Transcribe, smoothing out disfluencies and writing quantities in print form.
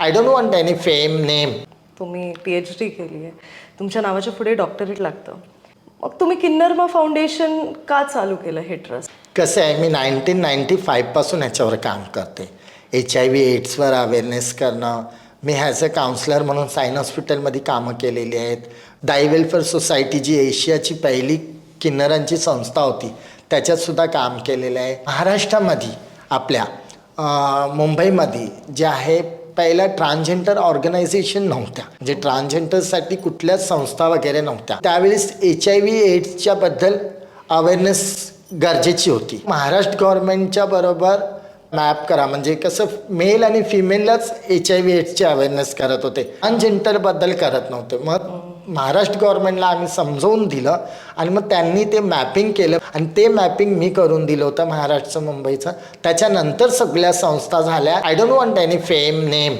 I don't want any fame name. तुम्ही PhD केली आहे, तुमच्या नावाच्या पुढे डॉक्टरेट लागतं. मग तुम्ही किन्नरमा फाउंडेशन का चालू केलं हे ट्रस्ट? कसं आहे, मी 1995पासून ह्याच्यावर काम करते. HIV एड्सवर अवेअरनेस करणं. मी ॲज अ काउन्सलर म्हणून साईन हॉस्पिटलमध्ये कामं केलेली आहेत. दाई वेलफेअर सोसायटी जी एशियाची पहिली किन्नरांची संस्था होती त्याच्यातसुद्धा काम केलेलं आहे. महाराष्ट्रामध्ये आपल्या मुंबईमध्ये जे आहे पहिला ट्रान्सजेंडर ऑर्गनायझेशन नव्हत्या, म्हणजे ट्रान्सजेंडरसाठी कुठल्याच संस्था वगैरे नव्हत्या. त्यावेळेस HIV एड्सच्या बद्दल अवेअरनेस गरजेची होती. महाराष्ट्र गव्हर्नमेंटच्या बरोबर मॅप करा, म्हणजे कसं मेल आणि फिमेललाच HIV एड्सची अवेअरनेस करत होते, ट्रान्सजेंडरबद्दल करत नव्हते. मग महाराष्ट्र गव्हर्नमेंटला आम्ही समजवून दिलं आणि मग त्यांनी ते मॅपिंग केलं आणि ते मॅपिंग मी करून दिलं होतं महाराष्ट्र मुंबईचं. त्याच्यानंतर सगळ्या संस्था झाल्या. I don't want any fame name.